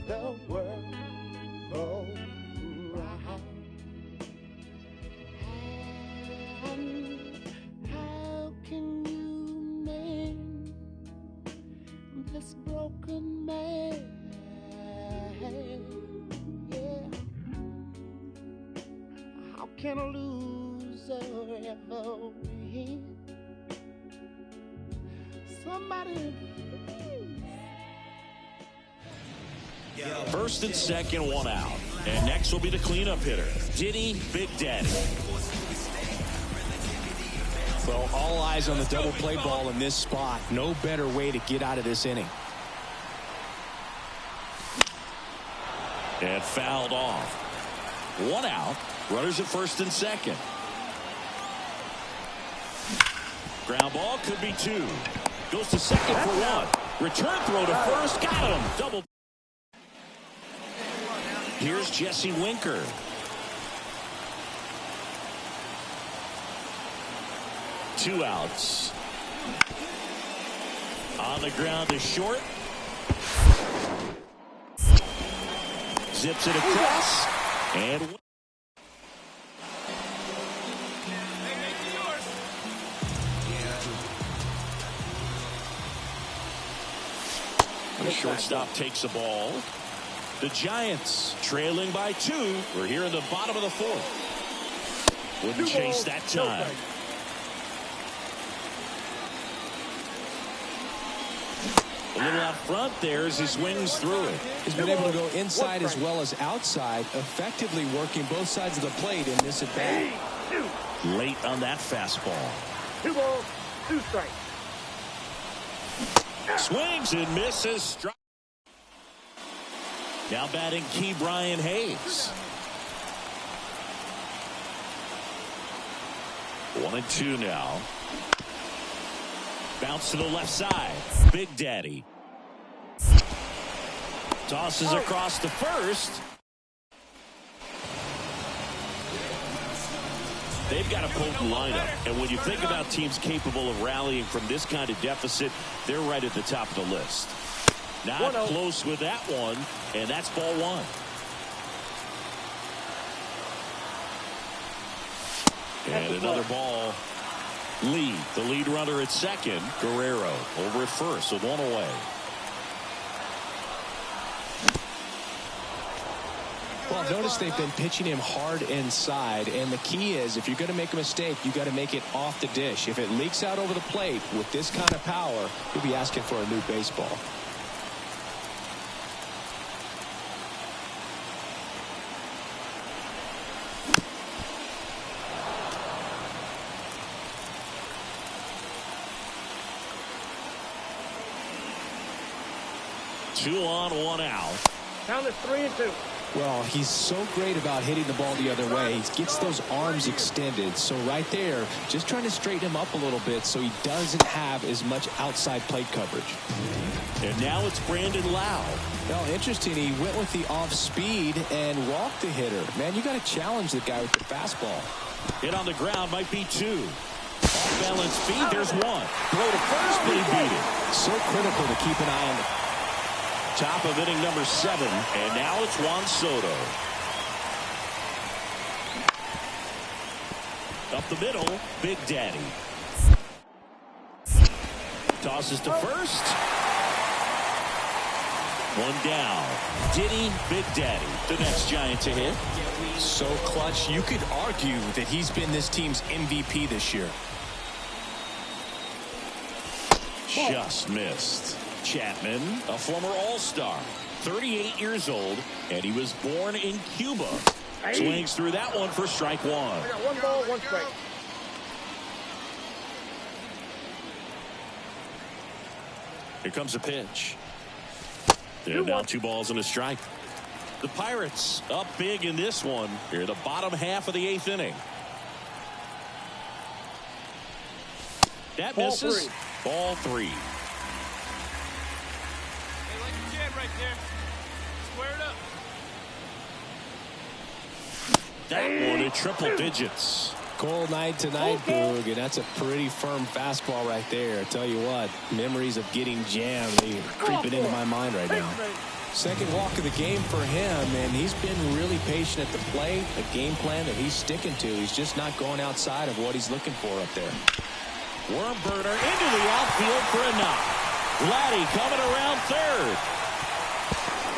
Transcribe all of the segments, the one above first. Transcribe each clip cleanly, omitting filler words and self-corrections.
the world go round. And how can you mend this broken man? Yeah. How can a loser ever win? Somebody First and second, one out. And next will be the cleanup hitter, Diddy Big Daddy. Well, all eyes on the double play ball in this spot. No better way to get out of this inning. And fouled off. One out. Runners at first and second. Ground ball could be two. Goes to second for one. Return throw to first. Got him. Double. Here's Jesse Winker. Two outs. On the ground to short. Zips it across. And the shortstop takes the ball. The Giants trailing by two. We're here in the bottom of the fourth. Wouldn't chase that time. A little out front there as he swings through it. He's been able to go inside as well as outside, effectively working both sides of the plate in this at bat. Late on that fastball. 2 balls, 2 strikes. Swings and misses. Strike. Now batting Key Brian Hayes. 1-2 now. Bounce to the left side. Big Daddy. Tosses across to first. They've got a potent lineup, and when you think about teams capable of rallying from this kind of deficit, they're right at the top of the list. Not close with that one, and that's ball one. And another ball. Lee, the lead runner at second. Guerrero over at first with one away. Well, notice they've been pitching him hard inside, and the key is if you're going to make a mistake, you got to make it off the dish. If it leaks out over the plate with this kind of power, you'll be asking for a new baseball. Two on, one out. Count is 3-2. Well, he's so great about hitting the ball the other way. He gets those arms extended. So right there, just trying to straighten him up a little bit so he doesn't have as much outside plate coverage. And now it's Brandon Lau. Well, interesting. He went with the off speed and walked the hitter. Man, you got to challenge the guy with the fastball. Hit on the ground might be two. Off balance speed, there's one. Throw to first, but he beat it. So critical to keep an eye on the top of inning number 7, and now it's Juan Soto. Up the middle, Big Daddy. Tosses to first. One down. Diddy, Big Daddy, the next Giant to hit. So clutch, you could argue that he's been this team's MVP this year. Just missed. Chapman, a former All-Star, 38 years old, and he was born in Cuba. Swings through that one for strike one. I got 1 ball, 1 strike. Here comes a pitch. And now 2 balls and a strike. The Pirates up big in this one. Here, the bottom half of the 8th inning. That misses. Ball 3. Right there. Square it up. That one at triple digits. Cold night tonight, Boog, and that's a pretty firm fastball right there. I tell you what, memories of getting jammed, they creeping into my mind right now. Second walk of the game for him, and he's been really patient at the plate. A game plan that he's sticking to. He's just not going outside of what he's looking for up there. Worm burner into the outfield for a knock. Vladdy coming around third.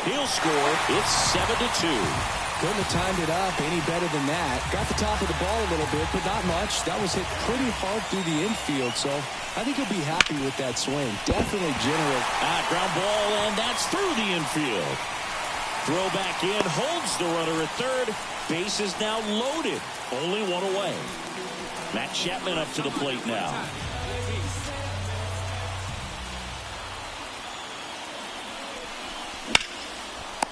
He'll score. It's 7-2. Couldn't have timed it up any better than that. Got the top of the ball a little bit, but not much. That was hit pretty hard through the infield, so I think he'll be happy with that swing. Definitely generous. Ground ball, and that's through the infield. Throw back in, holds the runner at third. Base is now loaded. Only one away. Matt Chapman up to the plate now.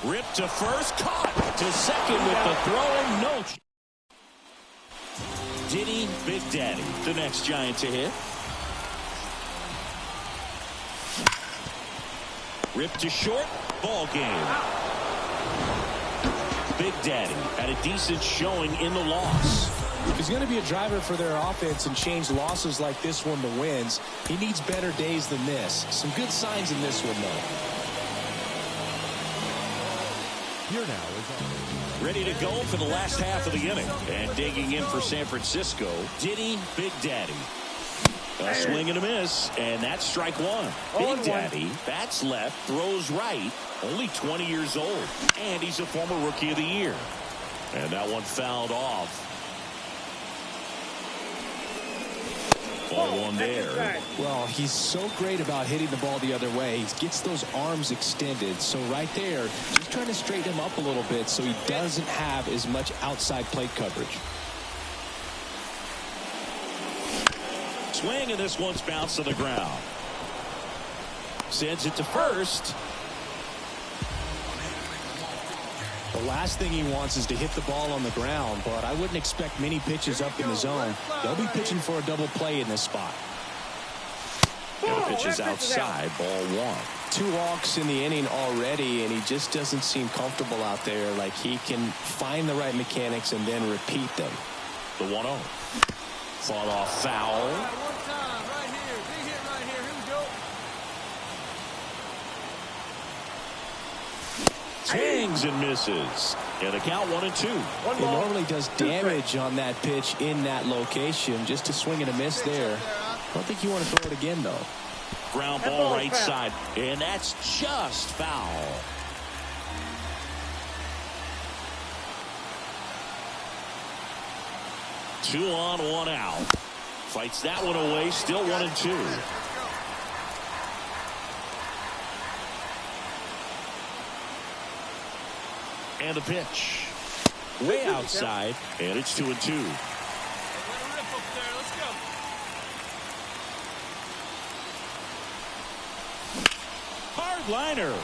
Ripped to first, caught to second with the throw and no. Diddy Big Daddy, the next Giant to hit. Ripped to short, ball game. Big Daddy had a decent showing in the loss. If he's going to be a driver for their offense and change losses like this one to wins, he needs better days than this. Some good signs in this one, though. Here now is ready to go for the last half of the inning. And digging in for San Francisco, Diddy Big Daddy. A swing and a miss, and that's strike one. Big Daddy bats left, throws right, only 20 years old. And he's a former Rookie of the Year. And that one fouled off. Ball one there. Well, he's so great about hitting the ball the other way. He gets those arms extended. So right there, just trying to straighten him up a little bit so he doesn't have as much outside plate coverage. Swing, and this one's bounced to the ground. Sends it to first. The last thing he wants is to hit the ball on the ground, but I wouldn't expect many pitches up in the zone. They'll be pitching for a double play in this spot. And the pitch is outside, ball one. 2 walks in the inning already, and he just doesn't seem comfortable out there. Like he can find the right mechanics and then repeat them. The 1-0. Fought off foul. One time, right here. Big hit right here. Here we go. Swings and misses. And the count 1-2. It normally does damage on that pitch in that location. Just a swing and a miss there. I don't think you want to throw it again, though. Ground ball right side. And that's just foul. Two on, one out. Fights that one away. Still 1-2. And the pitch. Way outside. And it's 2-2. Let her rip up there. Let's go. Hard liner.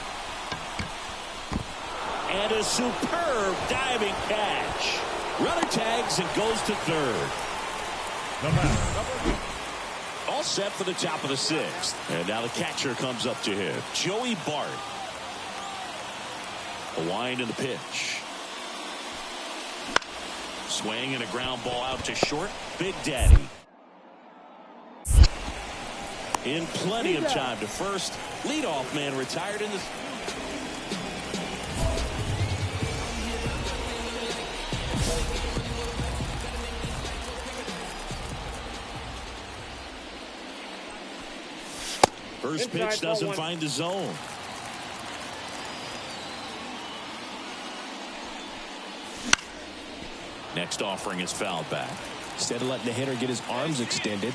And a superb diving catch. Runner tags and goes to third. All set for the top of the 6th. And now the catcher comes up to him. Joey Bart. A wind in the pitch. Swing and a ground ball out to short. Big Daddy. In plenty of time to first. Leadoff man retired in the... First pitch doesn't find the zone. Next offering is fouled back. Instead of letting the hitter get his arms extended,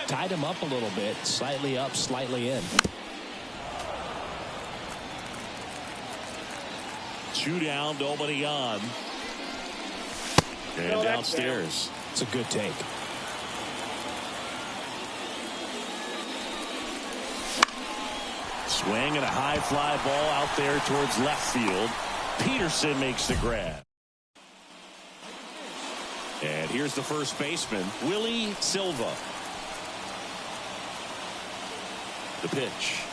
tied him up a little bit, slightly up, slightly in. 2 down, nobody on. And downstairs. It's a good take. Swing and a high fly ball out there towards left field. Peterson makes the grab. And here's the first baseman, Willie Silva. The pitch.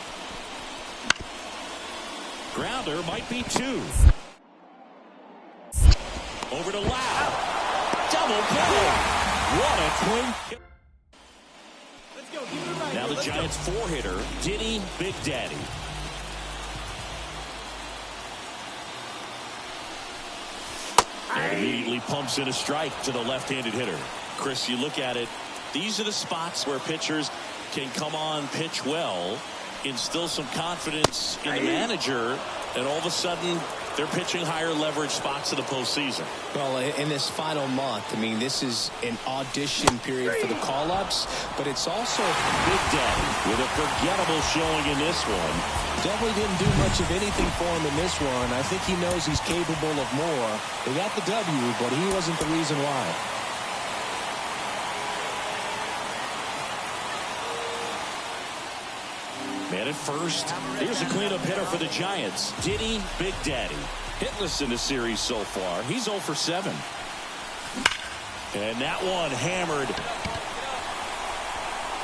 Grounder might be 2. Over to Lau. Double play. What a clean. Now the Giants 4-hitter, Diddy Big Daddy. And immediately pumps in a strike to the left-handed hitter. Chris, you look at it, these are the spots where pitchers can come on, pitch well, instill some confidence in the manager, and all of a sudden they're pitching higher leverage spots in the postseason. Well, in this final month, I mean, this is an audition period for the call-ups, but it's also Big Daddy with a forgettable showing in this one. Definitely didn't do much of anything for him in this one. I think he knows he's capable of more. They got the W, but he wasn't the reason why. Man at first. Here's a cleanup hitter for the Giants. Diddy Big Daddy. Hitless in the series so far. He's 0 for 7. And that one hammered.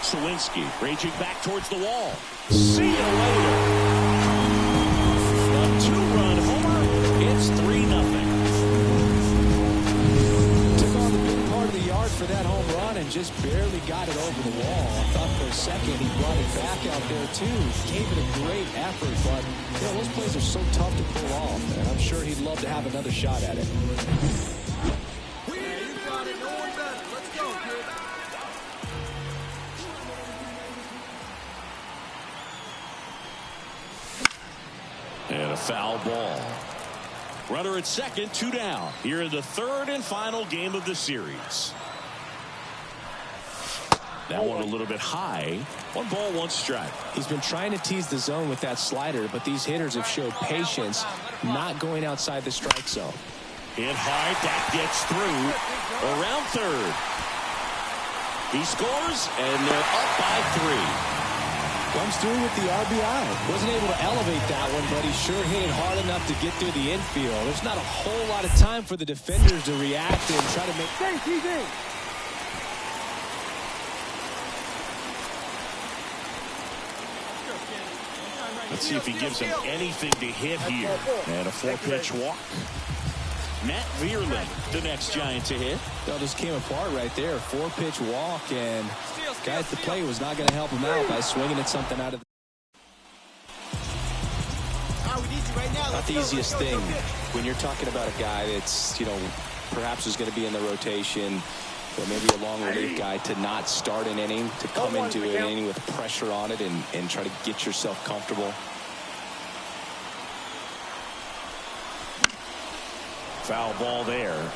Sawinski raging back towards the wall. See you later. A 2-run homer. It's 3-0. Took on the big part of the yard for that home run and just barely got it over the wall. I thought for a second he brought it back out there too. Gave it a great effort, but you know, those plays are so tough to pull off, and I'm sure he'd love to have another shot at it. And a foul ball. Runner at second, 2 down. Here in the third and final game of the series. That one a little bit high. 1 ball, 1 strike. He's been trying to tease the zone with that slider, but these hitters have showed patience, not going outside the strike zone. Hit hard, that gets through. Around third. He scores, and they're up by 3. Comes through with the RBI. Wasn't able to elevate that one, but he sure hit it hard enough to get through the infield. There's not a whole lot of time for the defenders to react and try to make... Let's see if he gives him anything to hit here. And a 4-pitch walk. Matt Vierling, the next Giant to hit. Well, just came apart right there. 4-pitch walk, and guy at the plate was not going to help him out by swinging at something out of the... Not the easiest thing when you're talking about a guy that's, you know, perhaps is going to be in the rotation, or maybe a long relief guy, to not start an inning, to come into an inning with pressure on it and try to get yourself comfortable. Foul ball there.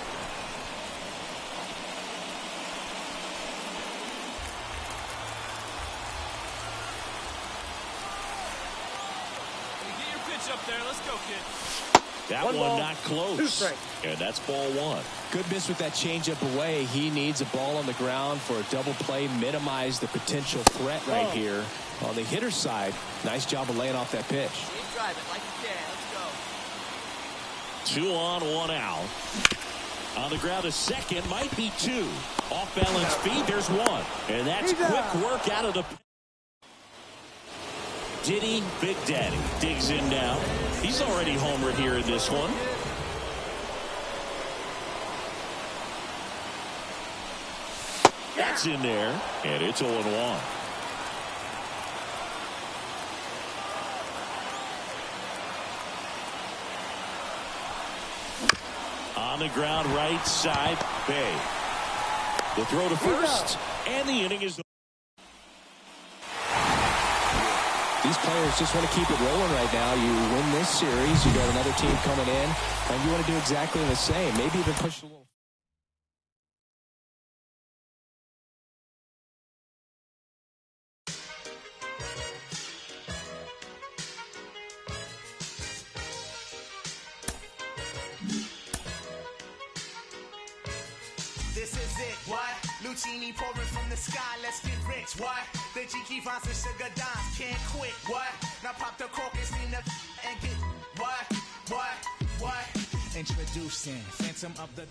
Get your pitch up there. Let's go, kid. That one not close. And that's ball 1. Good miss with that changeup away. He needs a ball on the ground for a double play, minimize the potential threat right here. On the hitter's side, nice job of laying off that pitch. Drive it like you can. Let's go. 2 on, 1 out. On the ground, a second, might be 2. Off balance feed, there's 1. And that's quick work out of the... Diddy Big Daddy digs in now. He's already homered here in this one. That's in there, and it's 0-1. On the ground, right side, Bay. The throw to first, and the inning is... These players just want to keep it rolling right now. You win this series, you got another team coming in, and you want to do exactly the same. Maybe even push a little. This is it, what? Lucini pouring from the sky, let's get rich, what? The G finds the sugar dimes, can't quit, what? Now pop the cork and steam the and get, what? Introducing Phantom of the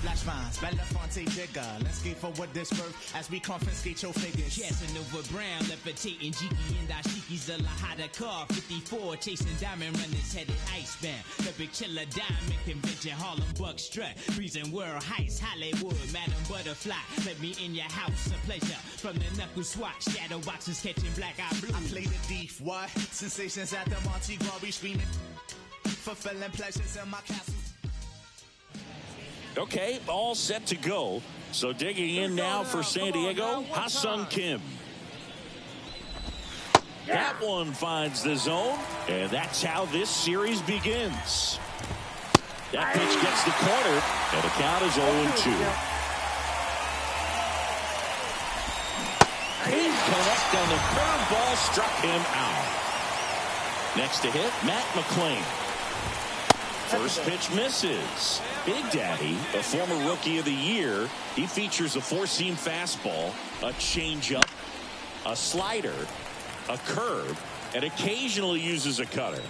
splash vines, Belafonte digger. Let's skate forward this birth as we confiscate your figures. Casanova Brown, levitating Jiki and Dashiki's a Lahada car. 54, chasing diamond runners headed icebound. The big chiller diamond convention, Harlem Buck strut. Freezing world heights, Hollywood, Madam Butterfly. Let me in your house, a pleasure. From the knuckle swatch, shadow boxes catching black eye blue. I play the thief, what? Sensations at the Monte Gras, we screaming. Fulfilling pleasures in my castle. Okay, all set to go. So digging in now for San Diego, Ha-Sung Kim. That one finds the zone, and that's how this series begins. That pitch gets the corner, and the count is 0-2. Connect on the curveball, struck him out. Next to hit, Matt McClain. First pitch misses. Big Daddy, a former Rookie of the Year, he features a four-seam fastball, a changeup, a slider, a curve, and occasionally uses a cutter.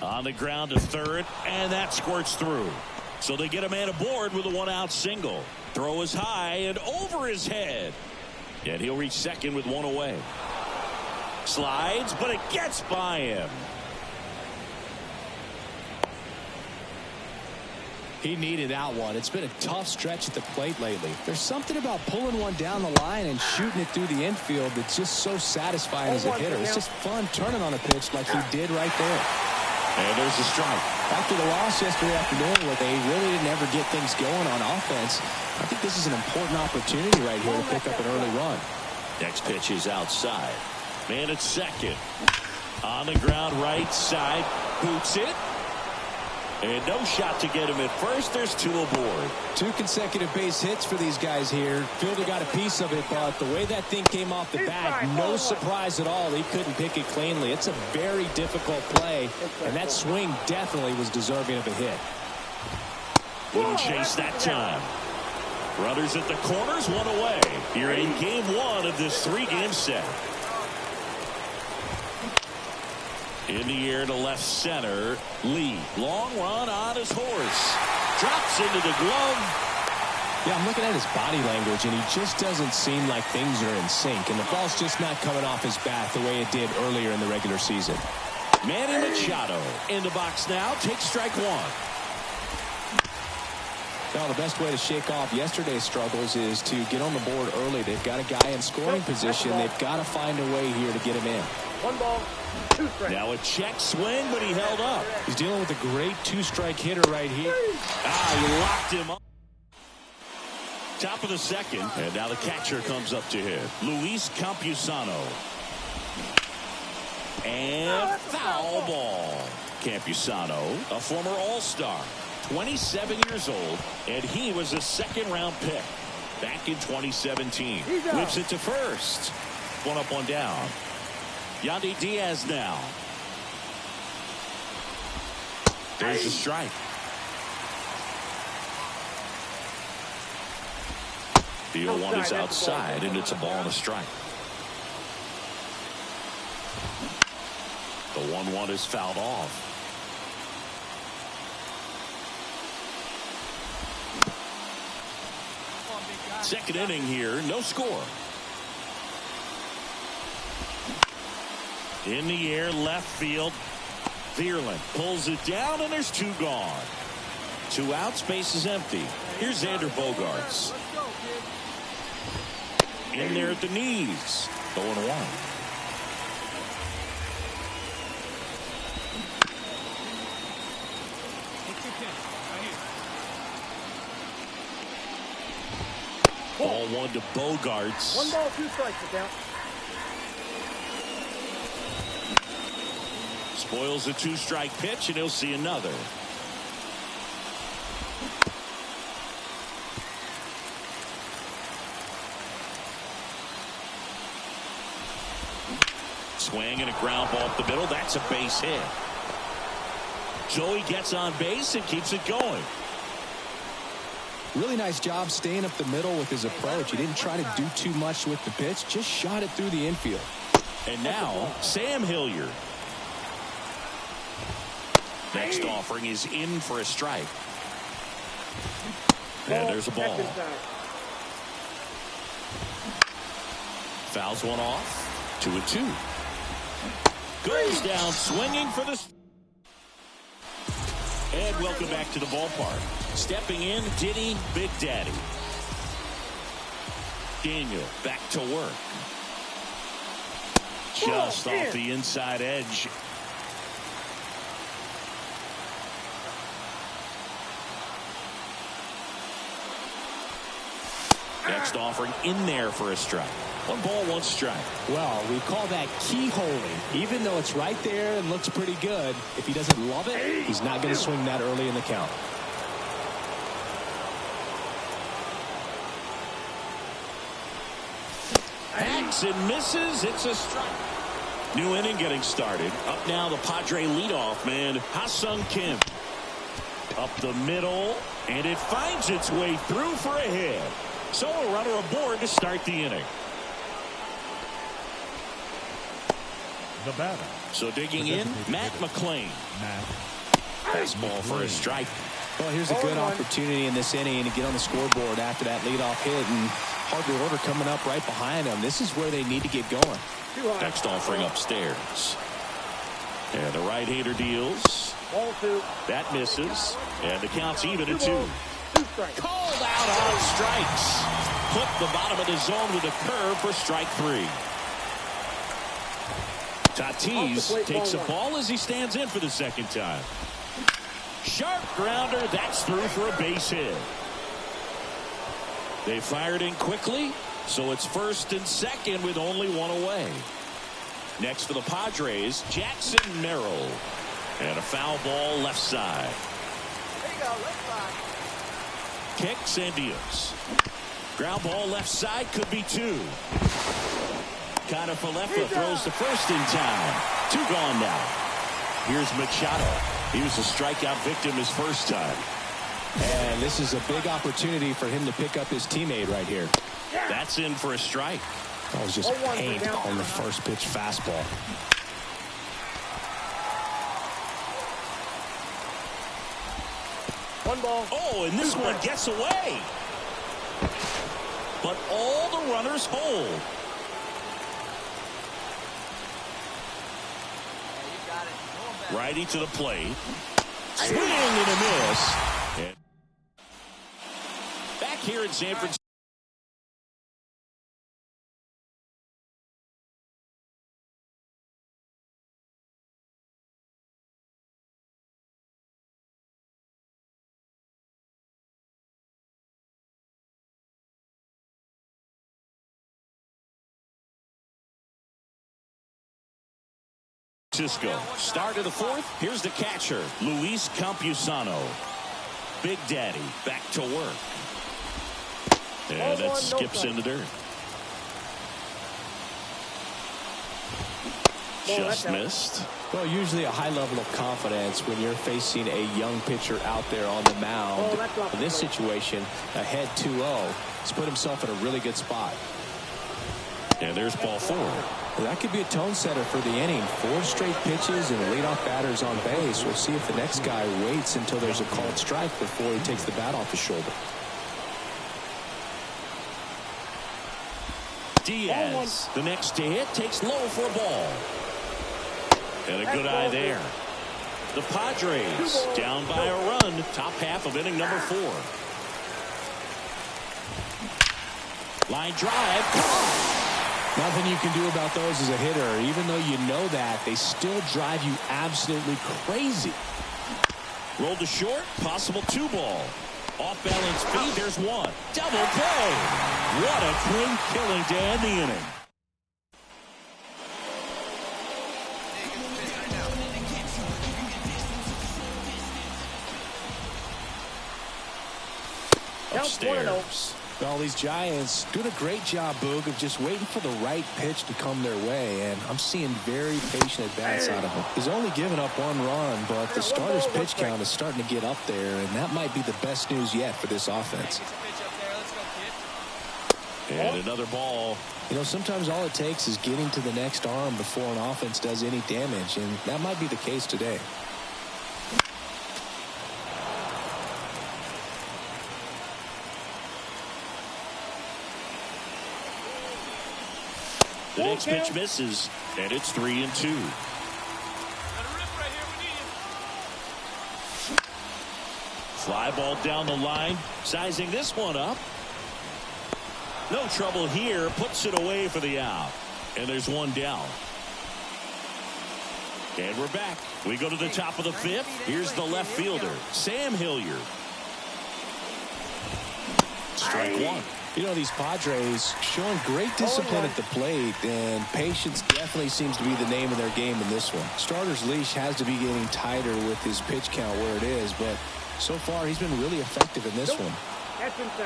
On the ground to third, and that squirts through. So they get a man aboard with a one-out single. Throw is high and over his head. And he'll reach second with one away. Slides, but it gets by him. He needed that one. It's been a tough stretch at the plate lately. There's something about pulling one down the line and shooting it through the infield that's just so satisfying as a hitter. It's just fun turning on a pitch like he did right there. And there's a strike. After the loss yesterday afternoon where they really didn't ever get things going on offense, I think this is an important opportunity right here to pick up an early run. Next pitch is outside. Man at second. On the ground right side. Boots it. And no shot to get him at first. There's two aboard. 2 consecutive base hits for these guys here. Fielder got a piece of it, but the way that thing came off the bat, no surprise at all. He couldn't pick it cleanly. It's a very difficult play, and that swing definitely was deserving of a hit. Wouldn't chase that time. Runners at the corners, one away. You're in game one of this 3-game set. In the air to left center. Lee. Long run on his horse. Drops into the glove. Yeah, I'm looking at his body language, and he just doesn't seem like things are in sync. And the ball's just not coming off his bat the way it did earlier in the regular season. Manny Machado in the box now. Takes strike one. Now, the best way to shake off yesterday's struggles is to get on the board early. They've got a guy in scoring position. They've got to find a way here to get him in. 1 ball, 2 strikes. Now a check swing, but he held up. He's dealing with a great 2-strike hitter right here. He locked him up. Top of the second, and now the catcher comes up to hit. Luis Campusano. And foul ball. Campusano, a former All-Star, 27 years old, and he was a second-round pick back in 2017. Whips it to first. One up, one down. Yandy Diaz now. There's a strike. The 0-1 is outside, and it's a ball and a strike. The 1-1 is fouled off. Second inning here, no score. In the air, left field. Vierland pulls it down, and there's 2 gone. 2 outs, base is empty. Here's Xander Bogaerts. In there at the knees. 0-1. Ball 1 to Bogaerts. 1 ball, 2 strikes to count. Spoils a 2-strike pitch, and he'll see another. Swing and a ground ball up the middle. That's a base hit. Joey gets on base and keeps it going. Really nice job staying up the middle with his approach. He didn't try to do too much with the pitch, just shot it through the infield. And now Sam Hilliard. Next offering is in for a strike. And there's a ball. Fouls one off. 2-2. Goes down swinging for the... And welcome back to the ballpark. Stepping in, Diddy, Big Daddy. Daniel back to work. Just off the inside edge. Next offering in there for a strike. 1 ball, 1 strike. Well, we call that keyholing. Even though it's right there and looks pretty good, if he doesn't love it, he's not going to swing that early in the count. Hacks and misses. It's a strike. New inning getting started. Up now the Padre leadoff man, Ha-Sung Kim. Up the middle, and it finds its way through for a hit. So a runner aboard to start the inning. The batter. So digging in, Matt McClain. Fastball for a strike. Well, here's a good opportunity in this inning to get on the scoreboard after that leadoff hit, and hardly order coming up right behind them. This is where they need to get going. Next offering upstairs. And the right-hander deals. Ball 2. That misses. And the count's even at 2. 2 strikes. Called out on strikes. Put the bottom of the zone with a curve for strike 3. Tatis takes a ball as he stands in for the second time. Sharp grounder. That's through for a base hit. They fired in quickly, so it's first and second with only 1 away. Next for the Padres, Jackson Merrill. And a foul ball left side. There you go, left side. Kicks and deals. Ground ball left side, could be 2. Kiner-Falefa throws the first in time. 2 gone now. Here's Machado. He was a strikeout victim his first time. And this is a big opportunity for him to pick up his teammate right here. That's in for a strike. That was just paint on the first pitch fastball. One ball. Oh, and this one gets away. But all the runners hold. Righty to the plate. Swing and a miss. And back here in San Francisco. Start of the 4th. Here's the catcher, Luis Campusano. Big Daddy back to work. And that skips into dirt. Just missed. Well, usually a high level of confidence when you're facing a young pitcher out there on the mound. In this situation, ahead 2-0. He's put himself in a really good spot. And there's ball 4. That could be a tone setter for the inning. 4 straight pitches and leadoff batters on base. We'll see if the next guy waits until there's a called strike before he takes the bat off his shoulder. Diaz, the next to hit, takes low for a ball. And a good eye there. The Padres down by a run. Top half of inning number 4. Line drive. Nothing you can do about those as a hitter. Even though you know that, they still drive you absolutely crazy. Rolled to short, possible 2 ball. Off balance feed, there's 1. Double play. What a clean killing to end the inning. Upstairs. Well, these Giants doing a great job, Boog, of just waiting for the right pitch to come their way, and I'm seeing very patient at-bats out of him. He's only given up 1 run, but the starter's pitch count is starting to get up there, and that might be the best news yet for this offense. And another ball. You know, sometimes all it takes is getting to the next arm before an offense does any damage, and that might be the case today. The next pitch misses, and it's 3-2. Let it rip right here. We need it. Fly ball down the line, sizing this one up. No trouble here, puts it away for the out. And there's one down. And we're back. We go to the top of the fifth. Here's the left fielder, Sam Hilliard. Strike one. You know, these Padres showing great discipline at the plate, and patience definitely seems to be the name of their game in this one. Starter's leash has to be getting tighter with his pitch count where it is, but so far he's been really effective in this one.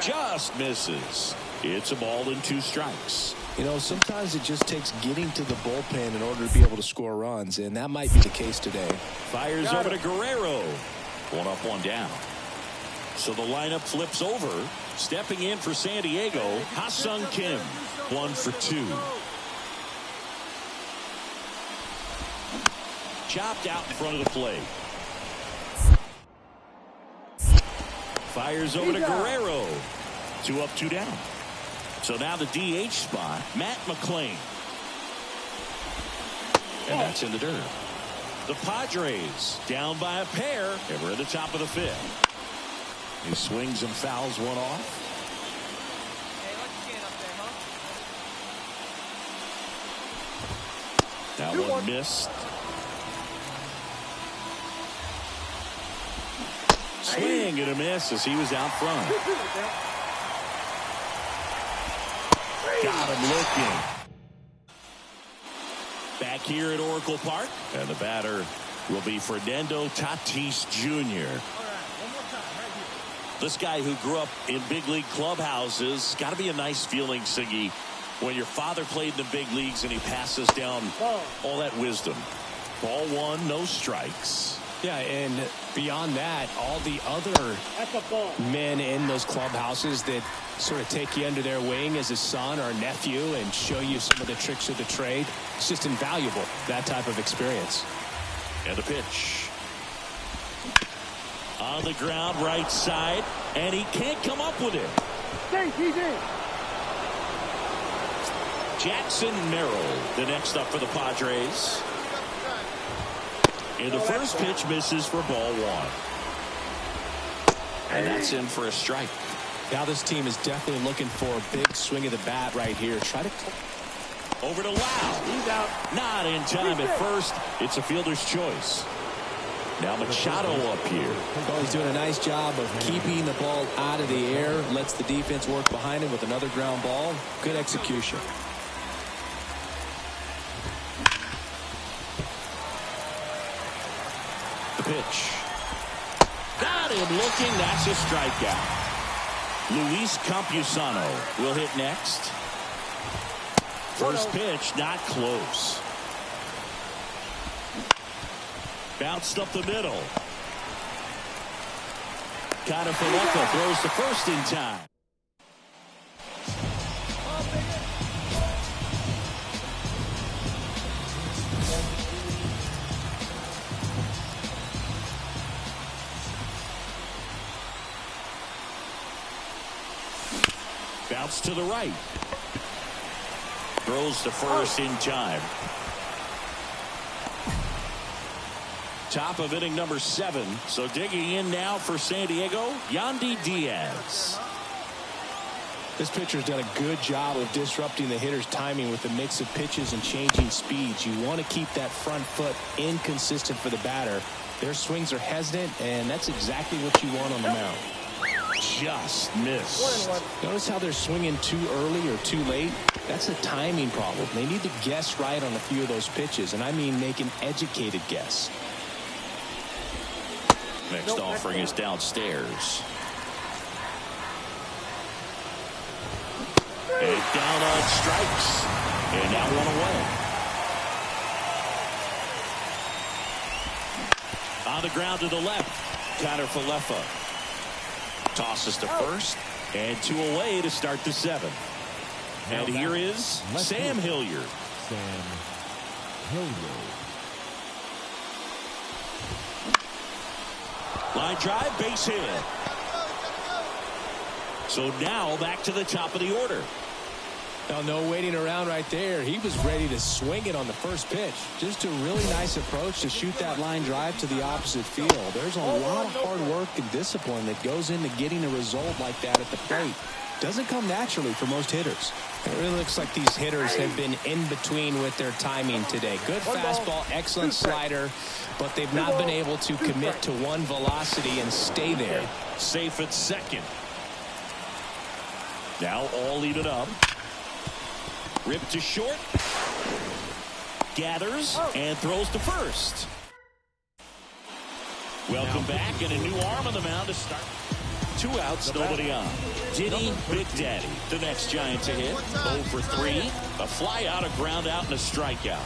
Just misses. It's a ball and 2 strikes. You know, sometimes it just takes getting to the bullpen in order to be able to score runs, and that might be the case today. Fires over to Guerrero. 1 up, 1 down. So the lineup flips over. Stepping in for San Diego, Ha-Sung Kim. 1 for 2. Chopped out in front of the plate. Fires over to Guerrero. 2 up, 2 down. So now the DH spot, Matt McClain. And that's in the dirt. The Padres down by a pair, and we're at the top of the 5th. He swings and fouls one off. Hey, let's get up there, huh? That one missed. Swing and a miss as he was out front. Got him looking. Back here at Oracle Park, and the batter will be Fernando Tatis Jr. This guy who grew up in big league clubhouses, got to be a nice feeling, Siggy, when your father played in the big leagues and he passes down all that wisdom. Ball 1, no strikes. Yeah, and beyond that, all the other men in those clubhouses that sort of take you under their wing as a son or a nephew and show you some of the tricks of the trade. It's just invaluable, that type of experience. And a pitch. On the ground, right side, and he can't come up with it. Jackson Merrill, the next up for the Padres. And the first pitch misses for ball 1. And that's in for a strike. Now this team is definitely looking for a big swing of the bat right here. Try to... Over to Lau. He's out. Not in time at first. It's a fielder's choice. Now Machado up here. Well, he's doing a nice job of keeping the ball out of the air. Lets the defense work behind him with another ground ball. Good execution. The pitch. Got him looking. That's a strikeout. Luis Campusano will hit next. First pitch, not close. Bounced up the middle. Kiner-Falefa throws the first in time. Bounce to the right. Throws to first in time. Top of inning number 7. So digging in now for San Diego, Yandy Diaz. This pitcher's done a good job of disrupting the hitter's timing with the mix of pitches and changing speeds. You want to keep that front foot inconsistent for the batter. Their swings are hesitant, and that's exactly what you want on the mound. Just missed. Notice how they're swinging too early or too late? That's a timing problem. They need to guess right on a few of those pitches, and I mean make an educated guess. Next offering is downstairs. And down on strikes. And now 1 away. On the ground to the left. Kiner-Falefa tosses to first. And 2 away to start the 7th. And here is Sam Hilliard. Sam Hilliard. Line drive, base hit. So now back to the top of the order. Now, no waiting around right there. He was ready to swing it on the first pitch. Just a really nice approach to shoot that line drive to the opposite field. There's a lot of hard work and discipline that goes into getting a result like that at the plate. Doesn't come naturally for most hitters. It really looks like these hitters have been in between with their timing today. Good fastball, excellent slider, but they've not been able to commit to one velocity and stay there. Safe at second. Now all even up. Ripped to short. Gathers and throws to first. Welcome back, and a new arm on the mound to start. 2 outs, nobody on. Diddy Big Daddy, the next Giant to hit. 0 for 3. A fly out, a ground out, and a strikeout.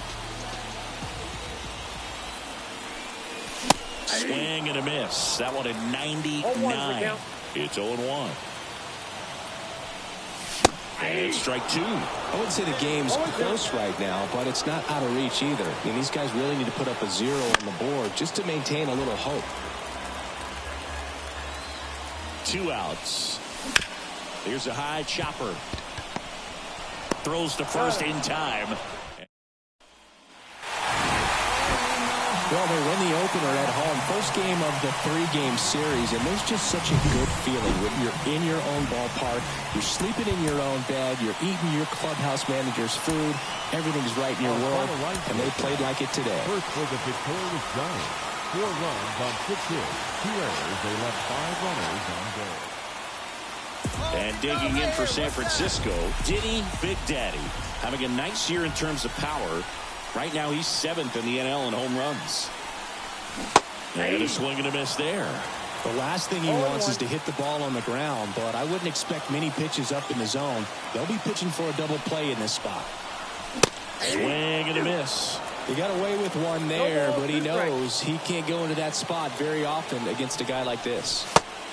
Swing and a miss. That one at 99. It's 0-1. And strike 2. I wouldn't say the game's close right now, but it's not out of reach either. I mean, these guys really need to put up a 0 on the board just to maintain a little hope. 2 outs. Here's a high chopper. Throws to first in time. Well, they win the opener at home. First game of the 3-game series, and there's just such a good feeling when you're in your own ballpark, you're sleeping in your own bed, you're eating your clubhouse manager's food, everything's right in your world, and they played like it today. First for the victorious Giants. 4 runs on 6 hits, 2 errors. They left 5 runners on goal. And digging in for San Francisco, Diddy Big Daddy, having a nice year in terms of power. Right now he's 7th in the NL in home runs. And a swing and a miss there. The last thing he wants is to hit the ball on the ground, but I wouldn't expect many pitches up in the zone. They'll be pitching for a double play in this spot. Swing and a miss. He got away with one there, but he knows he can't go into that spot very often against a guy like this.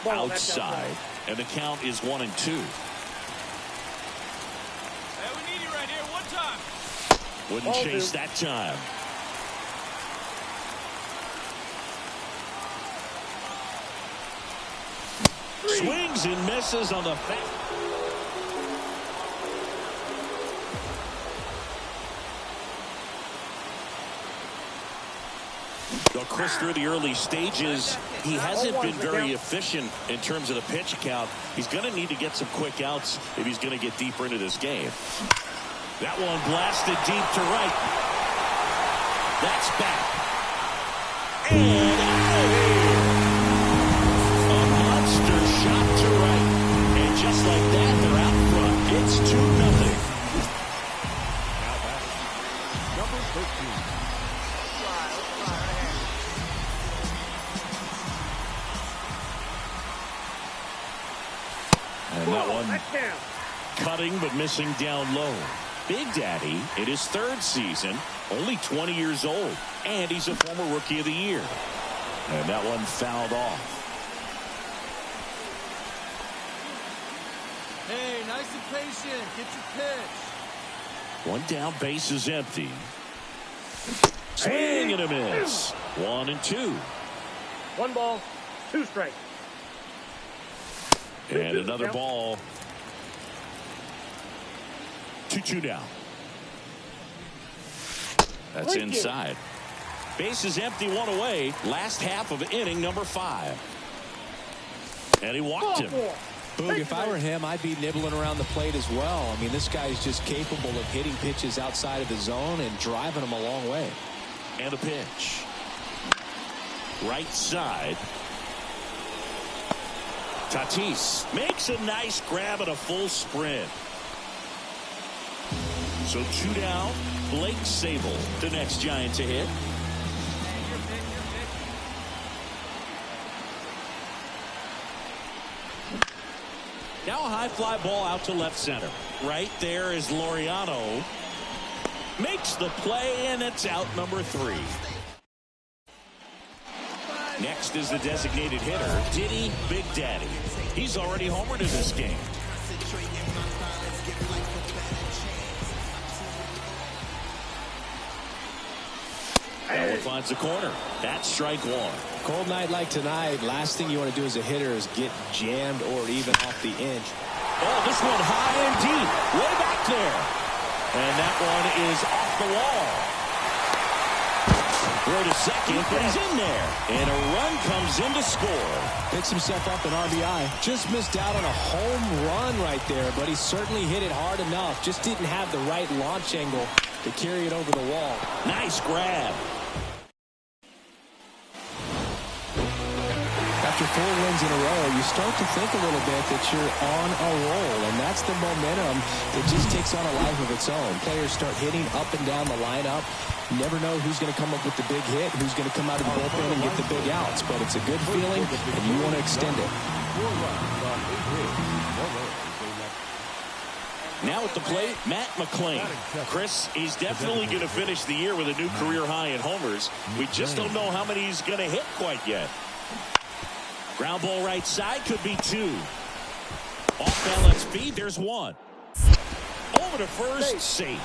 Outside. And the count is 1-2. Hey, we need you right here. One time. Wouldn't chase that time. Swings and misses on the back. Well, Chris, through the early stages, he hasn't been very efficient in terms of the pitch count. He's going to need to get some quick outs if he's going to get deeper into this game. That one blasted deep to right. That's back. And out of here. A monster shot to right. And just like that, they're out front. It's 2-0. Now back. Number 13. And that one cutting but missing down low. Big Daddy in his 3rd season, only 20 years old, and he's a former Rookie of the Year. And that one fouled off. Hey, nice and patient. Get your pitch. One down, base is empty. Swing and a miss. 1-2. 1 ball, 2 strikes. And another ball. 2-2 now. That's inside. Base is empty, 1 away. Last half of inning number 5. And he walked him. Boog, if I were him, I'd be nibbling around the plate as well. I mean, this guy's just capable of hitting pitches outside of the zone and driving them a long way. And a pitch. Right side. Tatis makes a nice grab and a full sprint. So 2 down. Blake Sable, the next Giant to hit. Now a high fly ball out to left center. Right there is Laureano. Makes the play, and it's out number 3. Next is the designated hitter, Diddy Big Daddy. He's already homered in this game. Now it finds the corner. That's strike 1. Cold night like tonight, last thing you want to do as a hitter is get jammed or even off the inch. Oh, this one high and deep, way back there. And that one is off the wall. Throw to second, but he's in there. And a run comes in to score. Picks himself up an RBI. Just missed out on a home run right there, but he certainly hit it hard enough. Just didn't have the right launch angle to carry it over the wall. Nice grab. After 4 wins in a row, you start to think a little bit that you're on a roll, and that's the momentum that just takes on a life of its own. Players start hitting up and down the lineup. You never know who's going to come up with the big hit, who's going to come out of the bullpen and get the big outs, but it's a good feeling, and you want to extend it. Now at the plate, Matt McClain. Chris, he's definitely going to finish the year with a new career high in homers. We just don't know how many he's going to hit quite yet. Ground ball right side, could be 2. Off balance speed, there's 1. Over to first, safe.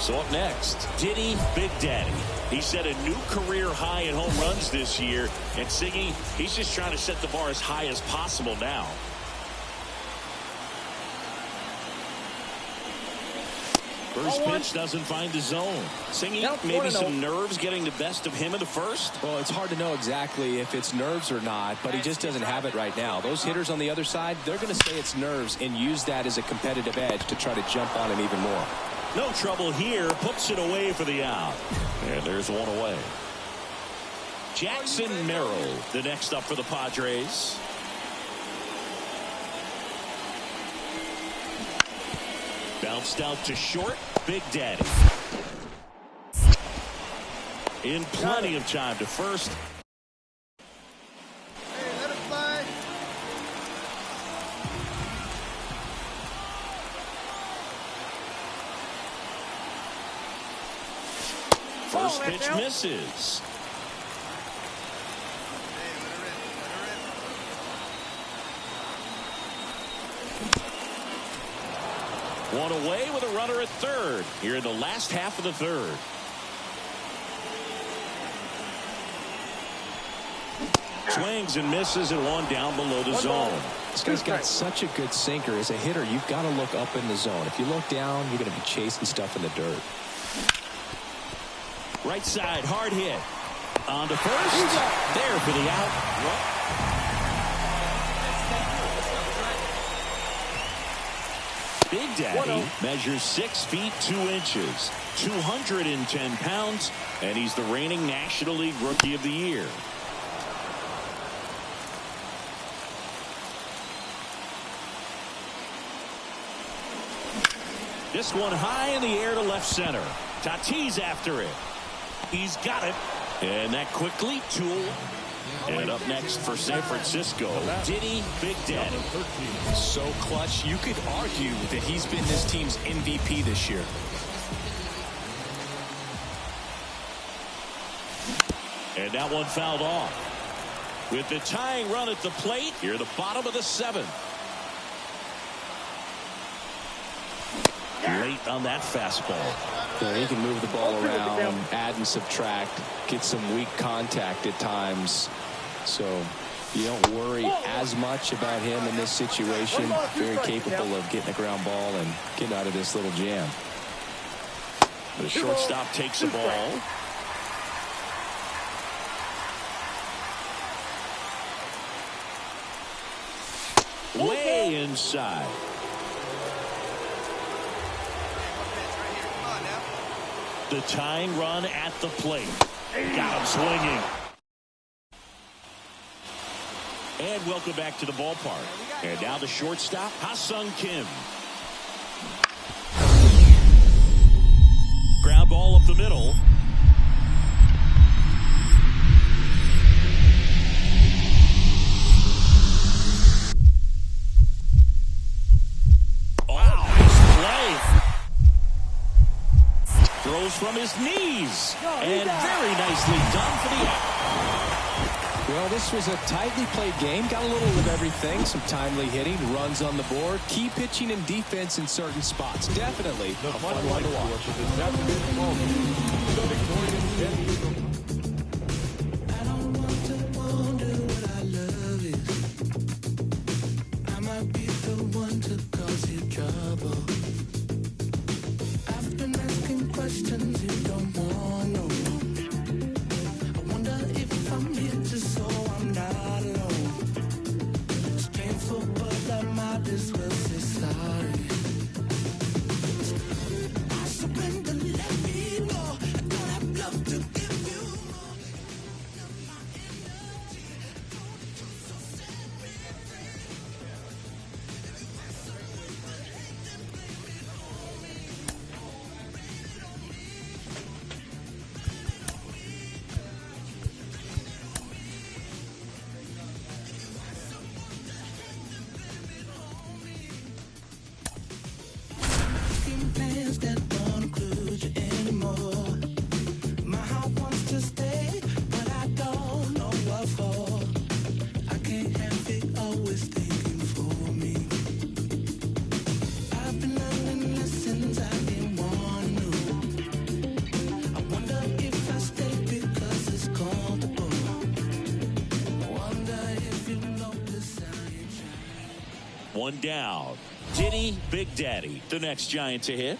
So up next, Diddy Big Daddy. He set a new career high in home runs this year. And Siggy, he's just trying to set the bar as high as possible now. First pitch doesn't find the zone. Singing, maybe some nerves getting the best of him in the first. Well, it's hard to know exactly if it's nerves or not, but he just doesn't have it right now. Those hitters on the other side, they're going to say it's nerves and use that as a competitive edge to try to jump on him even more. No trouble here. Puts it away for the out. And there's one away. Jackson Merrill, the next up for the Padres. Bounced out to short. Big Daddy. In plenty of time to first. Hey, let it fly. First pitch misses. One away with a runner at third here in the last half of the third. Swings and misses and one down below the zone. This guy's got such a good sinker. As a hitter, you've got to look up in the zone. If you look down, you're going to be chasing stuff in the dirt. Right side, hard hit. On to first. There for the out. Big Daddy measures 6 feet 2 inches, 210 pounds, and he's the reigning National League Rookie of the Year. This one high in the air to left center. Tatis after it. He's got it. And that quickly, Tool. And up next for San Francisco, Diddy Big Daddy. So clutch, you could argue that he's been this team's MVP this year. And that one fouled off. With the tying run at the plate, here at the bottom of the 7th. Late on that fastball. Yeah, he can move the ball around, add and subtract, get some weak contact at times. So you don't worry as much about him in this situation. Very capable of getting a ground ball and getting out of this little jam. The shortstop takes the ball. Way inside. The tying run at the plate. Got him swinging. And welcome back to the ballpark. And now the shortstop, Ha-Sung Kim. Ground ball up the middle. Wow, nice play. Throws from his knees. And very nicely done for the out. Well, this was a tightly played game. Got a little of everything. Some timely hitting, runs on the board, key pitching and defense in certain spots. Definitely a fun one to watch. One down. Diddy Big Daddy, the next Giant to hit.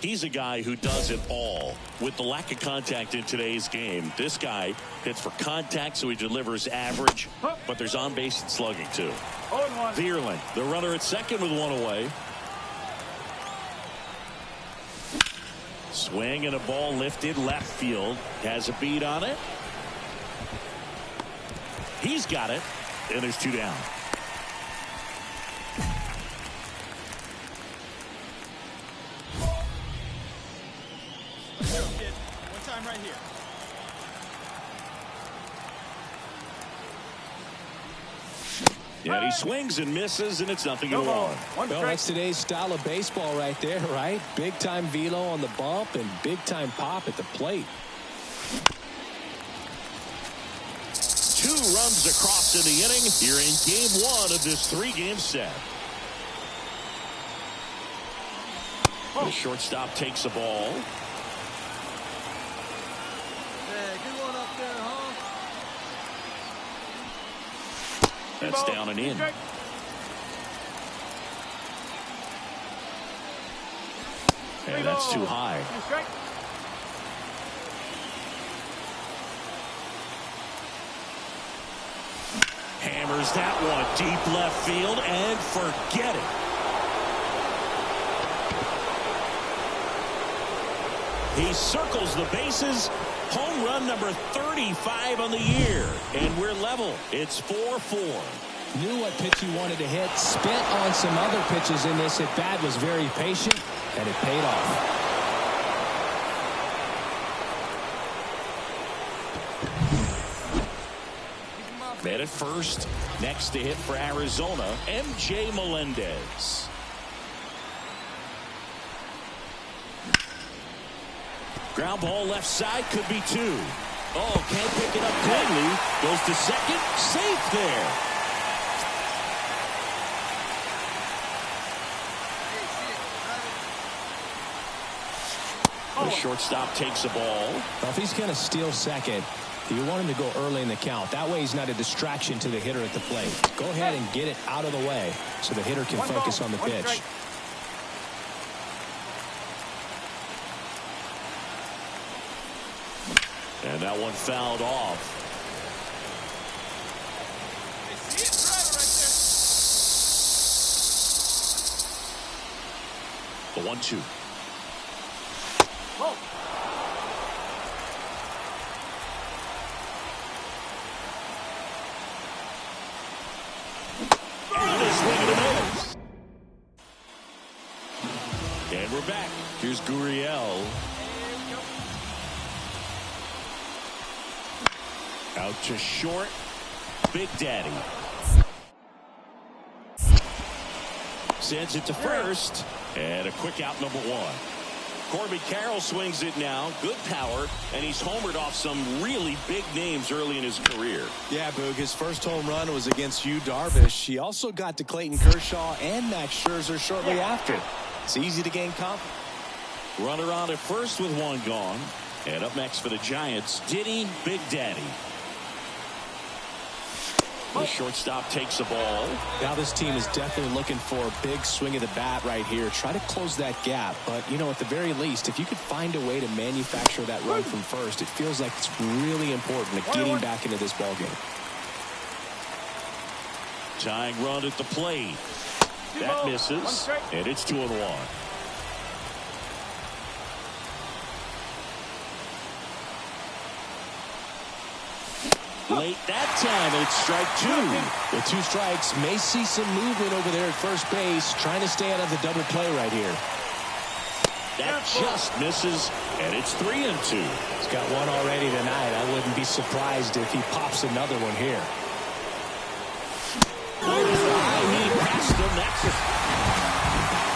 He's a guy who does it all. With the lack of contact in today's game, this guy hits for contact, so he delivers average, but there's on-base and slugging too. Vierland, the runner at second with one away. Swing and a ball lifted left field. Has a beat on it. He's got it, and there's two down. One time right here. Yeah, he swings and misses, and it's 0-1. Well, that's today's style of baseball right there, right? Big-time velo on the bump and big-time pop at the plate. 2 runs across in the inning here in game 1 of this 3-game set. The shortstop takes the ball. Good one up there, huh? That's down and in. And that's too high. Hammers that one deep left field and forget it. He circles the bases. Home run number 35 on the year. And we're level. It's 4-4. Knew what pitch he wanted to hit. Spent on some other pitches in this at bat. Was very patient, and it paid off. Man at first. Next to hit for Arizona, M.J. Melendez. Ground ball left side, could be 2. Oh, can't pick it up cleanly. Goes to second, safe there. The shortstop takes the ball. Well, if he's going to steal second, you want him to go early in the count. That way he's not a distraction to the hitter at the plate. Go ahead and get it out of the way so the hitter can focus on the pitch. And that one fouled off. See it, driver right there. The 1-2. And a swing and a miss. And we're back. Here's Gurriel. Out to short. Big Daddy. Sends it to first. And a quick out, number 1. Corbin Carroll swings it now. Good power. And he's homered off some really big names early in his career. Yeah, Boog, his first home run was against Yu Darvish. He also got to Clayton Kershaw and Max Scherzer shortly after. It's easy to gain confidence. Runner on at first with 1 gone. And up next for the Giants, Diddy Big Daddy. The shortstop takes the ball. Now this team is definitely looking for a big swing of the bat right here. Try to close that gap. But, you know, at the very least, if you could find a way to manufacture that run from first, it feels like it's really important to getting back into this ballgame. Tying run at the plate. That misses. And it's 2-1. Late that time, and it's strike 2. With 2 strikes, may see some movement over there at first base, trying to stay out of the double play right here. That just misses, and it's 3-2. He's got 1 already tonight. I wouldn't be surprised if he pops another one here. He passed him.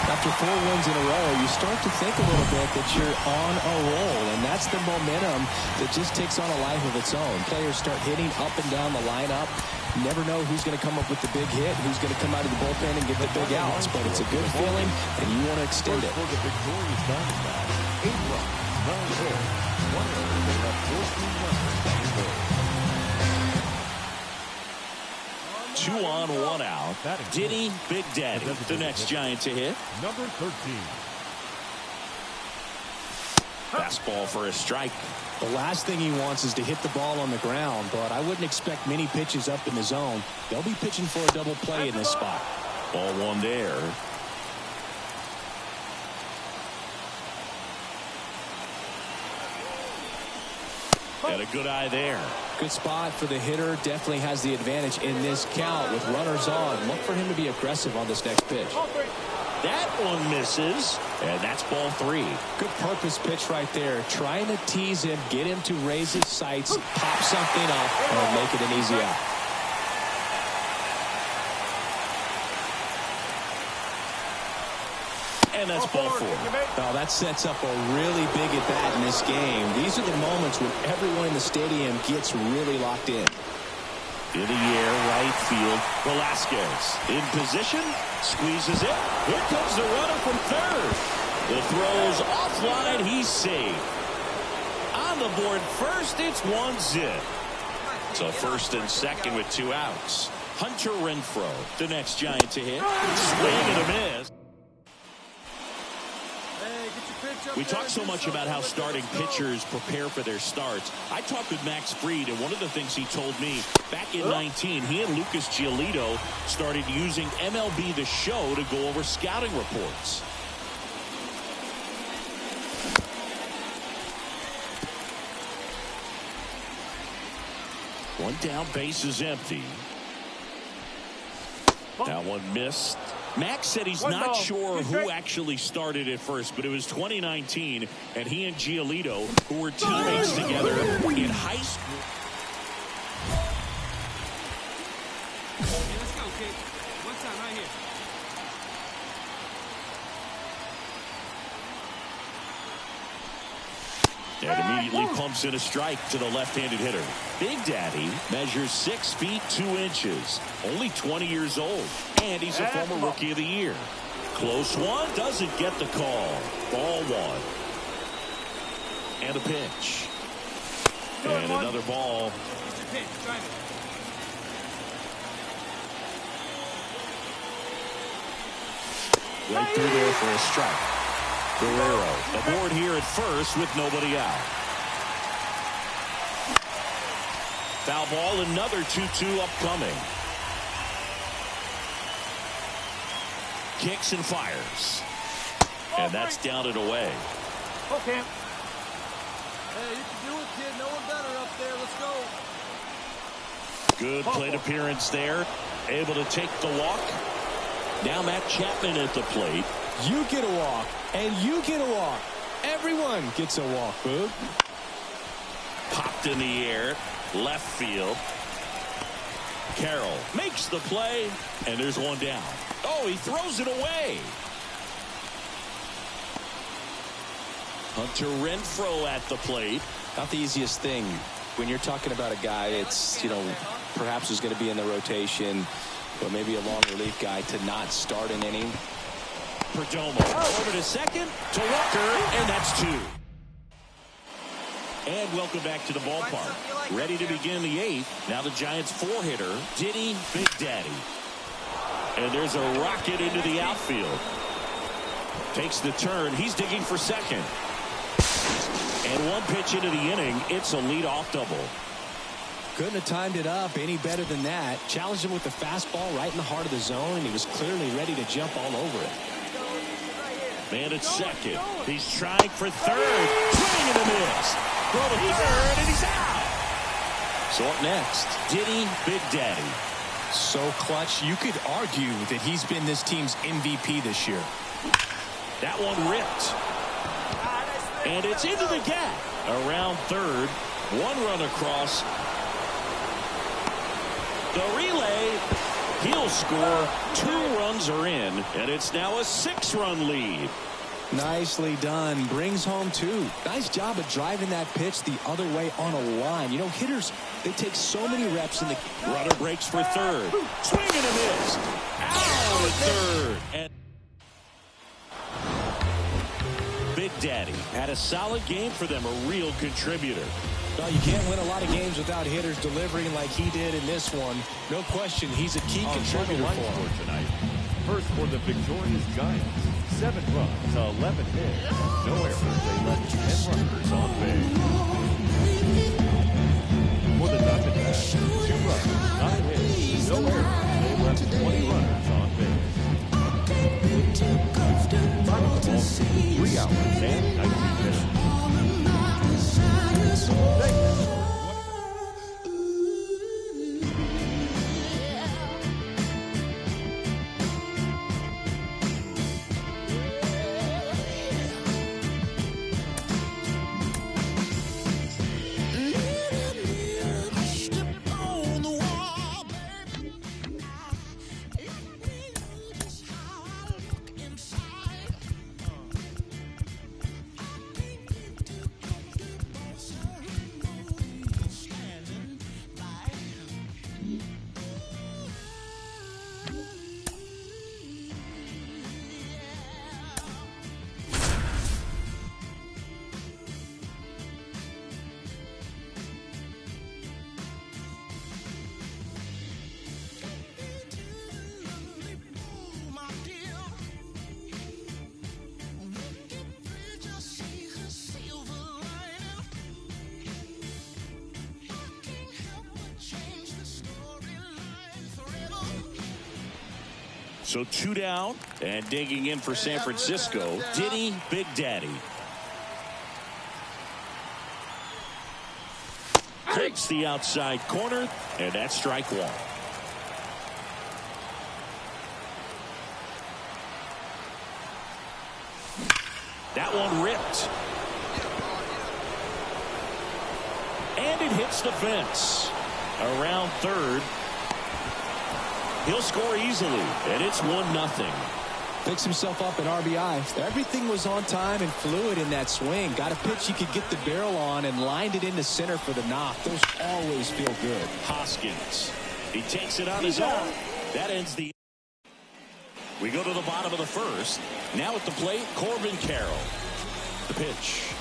After 4 wins in a row, you start to think a little bit that you're on a roll, and that's the momentum that just takes on a life of its own. Players start hitting up and down the lineup. You never know who's going to come up with the big hit, who's going to come out of the bullpen and get the big outs, but it's a good feeling, and you want to extend it. For the victorious Diamondbacks, 8 runs, 9 hits, 1 error. They left 14 runners on the board. 2 2 on, 1 out. Diddy Big Daddy, the next Giant to hit. Number 13. Fastball for a strike. The last thing he wants is to hit the ball on the ground, but I wouldn't expect many pitches up in the zone. They'll be pitching for a double play in this spot. Ball 1 there. And a good eye there. Good spot for the hitter. Definitely has the advantage in this count with runners on. Look for him to be aggressive on this next pitch. That one misses, and that's ball 3. Good purpose pitch right there. Trying to tease him, get him to raise his sights, pop something up, and make it an easy out. And that's ball 4. Well, that sets up a really big at-bat in this game. These are the moments when everyone in the stadium gets really locked in. In the air, right field. Velasquez in position, squeezes it. Here comes the runner from third. The throw's offline. He's safe. On the board first, it's 1-zip. So first and second with 2 outs. Hunter Renfroe, the next Giant to hit. Swing and a miss. We talk so much about how starting pitchers prepare for their starts. I talked with Max Fried, and one of the things he told me, back in 19, he and Lucas Giolito started using MLB The Show to go over scouting reports. One down, base is empty. That one missed. Max said he's not sure who actually started at first, but it was 2019, and he and Giolito, who were teammates together in high school. Hey, let's go, kid. One time right here. And immediately pumps in a strike to the left-handed hitter. Big Daddy measures 6 feet 2 inches, only 20 years old, and he's a former Rookie of the Year. Close one, doesn't get the call. Ball 1. And a pitch. And another ball. It's your pitch. Drive it. Right through there for a strike. Guerrero aboard here at first with nobody out. Foul ball, another 2-2 upcoming. Kicks and fires. And that's down and away. Okay. Hey, you can do it, kid. No one better up there. Let's go. Good plate appearance there. Able to take the walk. Now Matt Chapman at the plate. You get a walk, and you get a walk. Everyone gets a walk, Boog. Popped in the air. Left field. Carroll makes the play, and there's one down. Oh, he throws it away. Hunter Renfroe at the plate. Not the easiest thing when you're talking about a guy that's, perhaps is going to be in the rotation, but maybe a long relief guy to not start an inning. Perdomo over to second to Walker, and that's 2. And welcome back to the ballpark. Ready to begin the 8th. Now the Giants' 4-hitter, Diddy Big Daddy. And there's a rocket into the outfield. Takes the turn. He's digging for second. And one pitch into the inning. It's a leadoff double. Couldn't have timed it up any better than that. Challenged him with the fastball right in the heart of the zone, and he was clearly ready to jump all over it. Man at second. He's trying for third. Swing and a miss. Throw to third, and he's out. So up next, Diddy Big Daddy. So clutch, you could argue that he's been this team's MVP this year. That one ripped. And it's into the gap. Around third. One run across. The relay. He'll score. 2 runs are in. And it's now a 6-run lead. Nicely done. Brings home 2. Nice job of driving that pitch the other way on a line. Hitters, they take so many reps in the... Runner breaks for third. Swing and a miss. Out at third. And Big Daddy had a solid game for them, a real contributor. Well, you can't win a lot of games without hitters delivering like he did in this one. No question, he's a key contributor for them tonight. First for the victorious Giants, 7 runs, 11 hits, no errors. They left 10 runners on base. For the Diamondbacks, 2 runs, 9 hits, no errors. They left 20 runners on base. Final ball, 3 hours and 19 minutes. So 2 down, and digging in for San Francisco, Diddy Big Daddy. Takes the outside corner, and that's strike 1. That one ripped. And it hits the fence. Around third. He'll score easily, and it's 1-0. Picks himself up an RBI. Everything was on time and fluid in that swing. Got a pitch he could get the barrel on and lined it into center for the knock. Those always feel good. Hoskins. He takes it on his own. That ends the... We go to the bottom of the first. Now at the plate, Corbin Carroll. The pitch.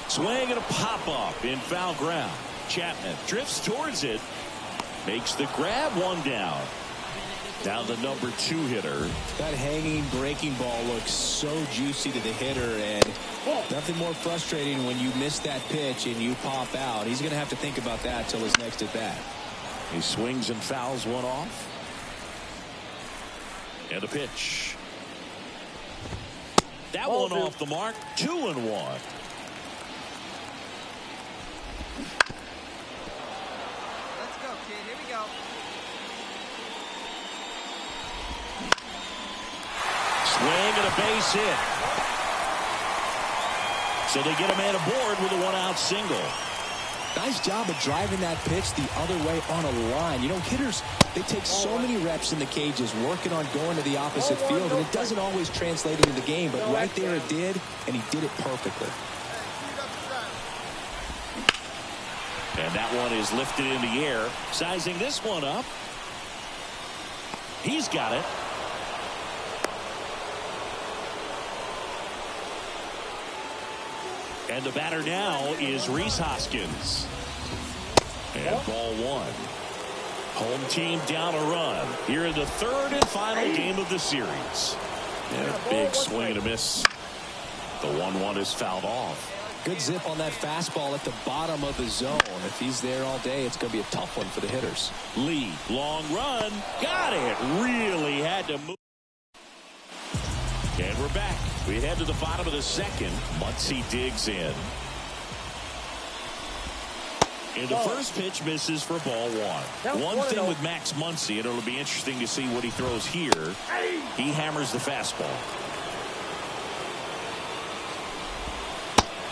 Swing and a pop-up in foul ground. Chapman drifts towards it. Makes the grab, 1 down. Now the number 2 hitter. That hanging breaking ball looks so juicy to the hitter, and nothing more frustrating when you miss that pitch and you pop out. He's going to have to think about that till his next at bat. He swings and fouls one off. And a pitch. That one off the mark. 2-1. Swing and a base hit. So they get a man aboard with a 1-out single. Nice job of driving that pitch the other way on a line. You know, hitters, they take so many reps in the cages working on going to the opposite field, and it doesn't always translate into the game, but right there it did, and he did it perfectly. And that one is lifted in the air. Sizing this one up. He's got it. And the batter now is Rhys Hoskins. And ball 1. Home team down a run here in the 3rd and final game of the series. And a big swing and a miss. The 1-1 is fouled off. Good zip on that fastball at the bottom of the zone. If he's there all day, it's going to be a tough one for the hitters. Lee, long run. Got it. Really had to move. And we're back. We head to the bottom of the 2nd. Muncy digs in. And the first pitch misses for ball 1. One thing with Max Muncy, and it'll be interesting to see what he throws here. He hammers the fastball.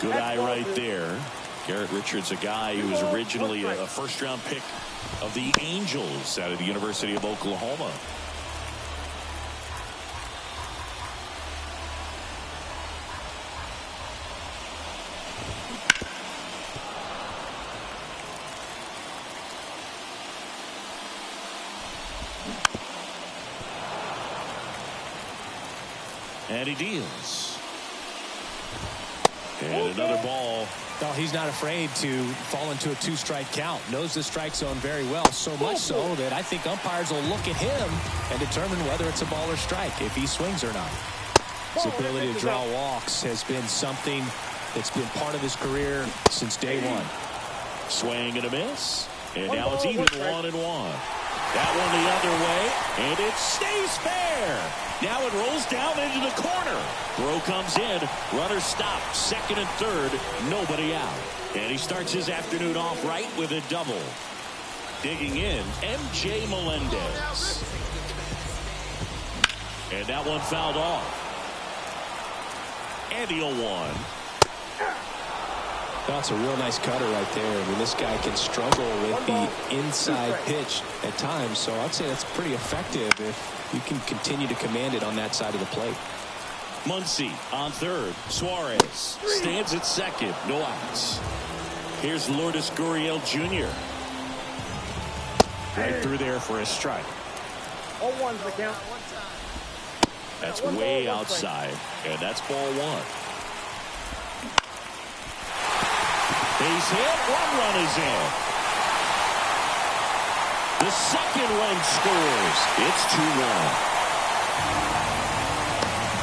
Good eye right there. Garrett Richards, a guy who was originally a first-round pick of the Angels out of the University of Oklahoma. And he deals. And another ball. No, he's not afraid to fall into a 2-strike count. Knows the strike zone very well, so much so that I think umpires will look at him and determine whether it's a ball or strike, if he swings or not. His ability to draw walks has been something that's been part of his career since day one. Swing and a miss. And now it's even 1-1. That one the other way, and it stays fair. Now it rolls down into the corner. Throw comes in. Runner stopped. Second and third. Nobody out. And he starts his afternoon off right with a double. Digging in, MJ Melendez. And that one fouled off. And the 0-1. That's a real nice cutter right there. I mean, this guy can struggle with the inside pitch at times, so I'd say that's pretty effective if you can continue to command it on that side of the plate. Muncy on third. Suarez stands at second. No outs. Here's Lourdes Gurriel Jr. Right through there for a strike. 0-1's the count. That's way outside, and that's ball one. Base hit, 1 run is in. The second run scores. It's 2-1.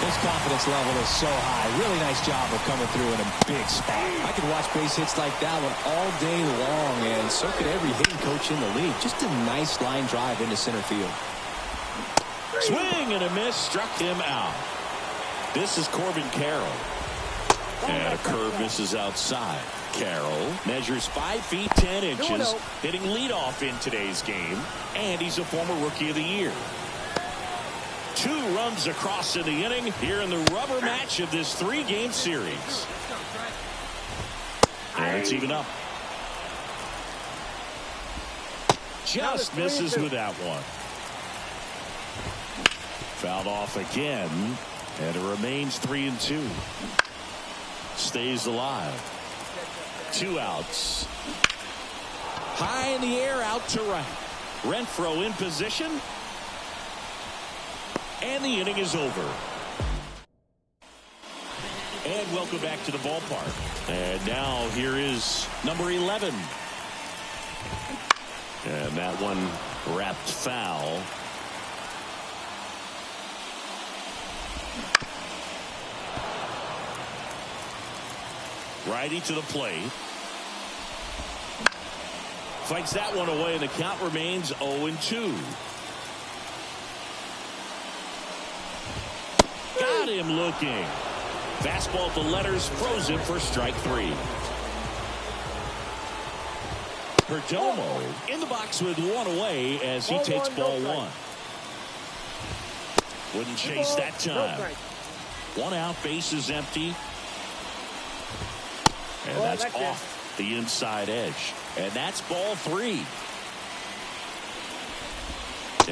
His confidence level is so high. Really nice job of coming through in a big spot. I could watch base hits like that one all day long, and so could every hitting coach in the league. Just a nice line drive into center field. Swing and a miss, struck him out. This is Corbin Carroll. And a curve misses outside. Carroll measures 5 feet 10 inches, hitting leadoff in today's game, and he's a former Rookie of the Year. 2 runs across in the inning here in the rubber match of this 3-game series. And it's even up. Just misses with that one. Fouled off again, and it remains 3-2. Stays alive. 2 outs. High in the air, out to right. Renfroe in position. And the inning is over. And welcome back to the ballpark. And now here is number 11. And that one wrapped foul. Righty to the plate. Fights that one away, and the count remains 0-2. Got him looking. Fastball at the letters, frozen for strike 3. Perdomo in the box with 1 away as he takes ball 1. Wouldn't chase that time. 1 out, base is empty. And that's off the inside edge. And that's ball 3.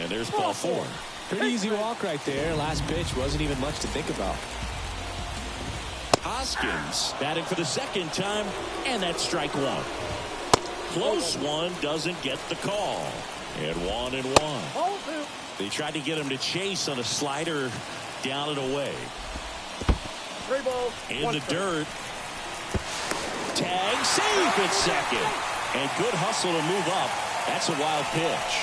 And there's ball 4. Pretty easy walk right there. Last pitch wasn't even much to think about. Hoskins batting for the second time, and that's strike 1. Close one, doesn't get the call. And 1-1. They tried to get him to chase on a slider down and away. 3 balls. In the dirt. Tag, safe at second. And good hustle to move up. That's a wild pitch.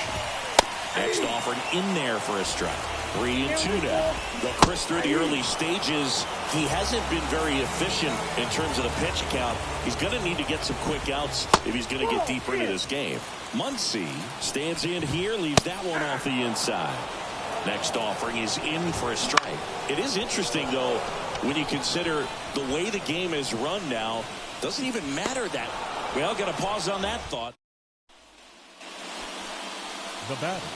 Next offering in there for a strike. 3-2 now. But Chris, through the early stages, he hasn't been very efficient in terms of the pitch count. He's going to need to get some quick outs if he's going to get deeper into this game. Muncy stands in here, leaves that one off the inside. Next offering is in for a strike. It is interesting, though, when you consider the way the game is run now. Doesn't even matter that. Well, got to pause on that thought. The batter,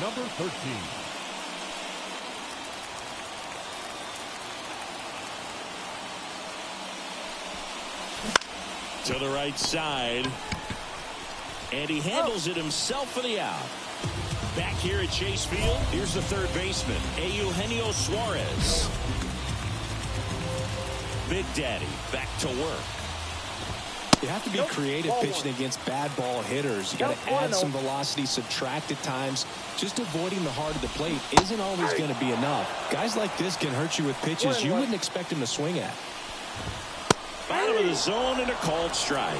number 13. To the right side. And he handles it himself for the out. Back here at Chase Field, here's the third baseman, Eugenio Suarez. Big Daddy back to work. You have to be creative pitching against bad ball hitters. You got to add some velocity, subtract at times. Just avoiding the heart of the plate isn't always going to be enough. Guys like this can hurt you with pitches you wouldn't expect him to swing at. Bottom of the zone and a called strike.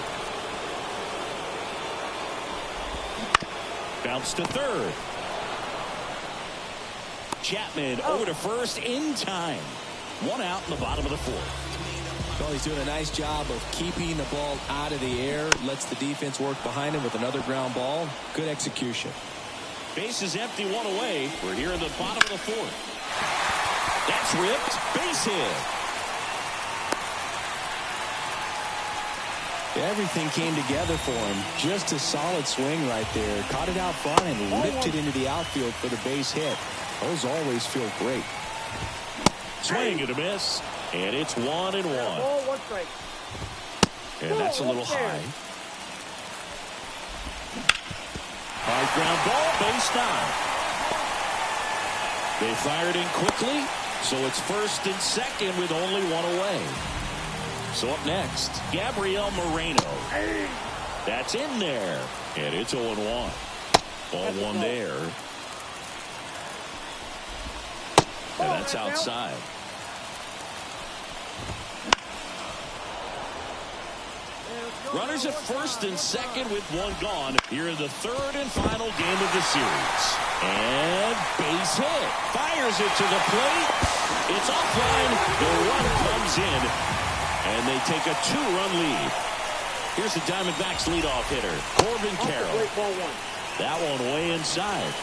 Bounce to third. Chapman over to first in time. One out in the bottom of the fourth. Well, he's doing a nice job of keeping the ball out of the air. Lets the defense work behind him with another ground ball. Good execution. Base is empty, one away. We're here in the bottom of the fourth. That's ripped. Base hit. Everything came together for him. Just a solid swing right there. Caught it out front and ripped it into the outfield for the base hit. Those always feel great. Swing and a miss. And it's 1-1. And that's a little high. High ground ball, base down. They fired in quickly, so it's first and second with only one away. So up next, Gabriel Moreno. That's in there. And it's 0-1. Ball one there. And that's outside. Runners at first and second with one gone here in the third and final game of the series. And base hit. Fires it to the plate. It's offline. The run comes in. And they take a 2-run lead. Here's the Diamondbacks leadoff hitter, Corbin Carroll. That one way inside.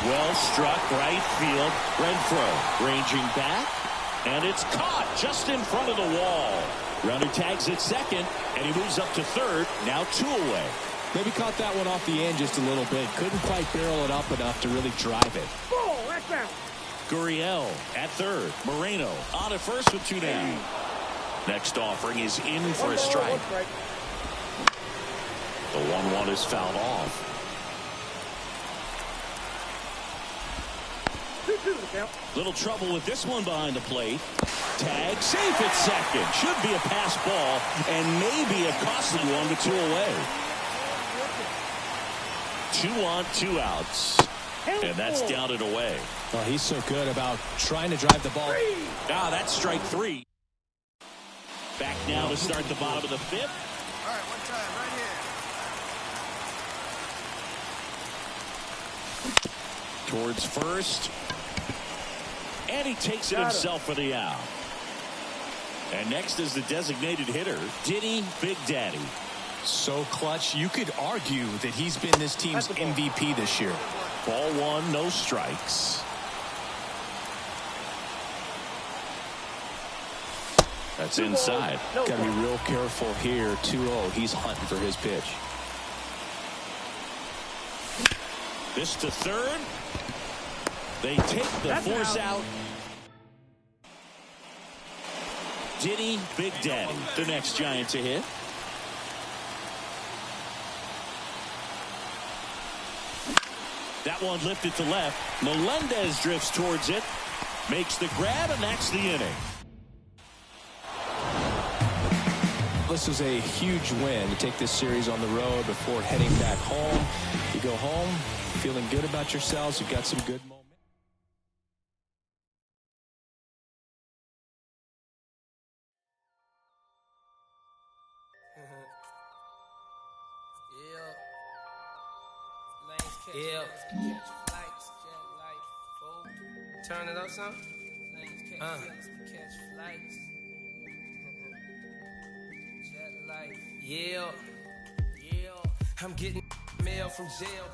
Well struck right field. Renfroe ranging back. And it's caught just in front of the wall. Runner tags at second, and he moves up to third. Now 2 away. Maybe caught that one off the end just a little bit. Couldn't quite barrel it up enough to really drive it. Gurriel at third. Moreno on at first with 2 down. Next offering is in for a strike. The 1-1 is fouled off. Little trouble with this one behind the plate. Tag safe at second. Should be a pass ball and maybe a costly one with 2 away. 2 on, 2 outs. And that's down and away. Well, he's so good about trying to drive the ball. That's strike 3. Back now to start the bottom of the fifth. All right, one time, right here. Towards first. And he takes it himself for the out. And next is the designated hitter, Diddy Big Daddy. So clutch. You could argue that he's been this team's MVP this year. Ball one, no strikes. That's inside. Got to be real careful here. 2-0. He's hunting for his pitch. This to third. They take the force out. Diddy Big Daddy, the next Giant to hit. That one lifted to left. Melendez drifts towards it. Makes the grab, and that's the inning. This was a huge win to take this series on the road before heading back home. You go home feeling good about yourselves. You've got some good moments. Yeah. Turn it up some. Yeah. I'm getting mail from jail.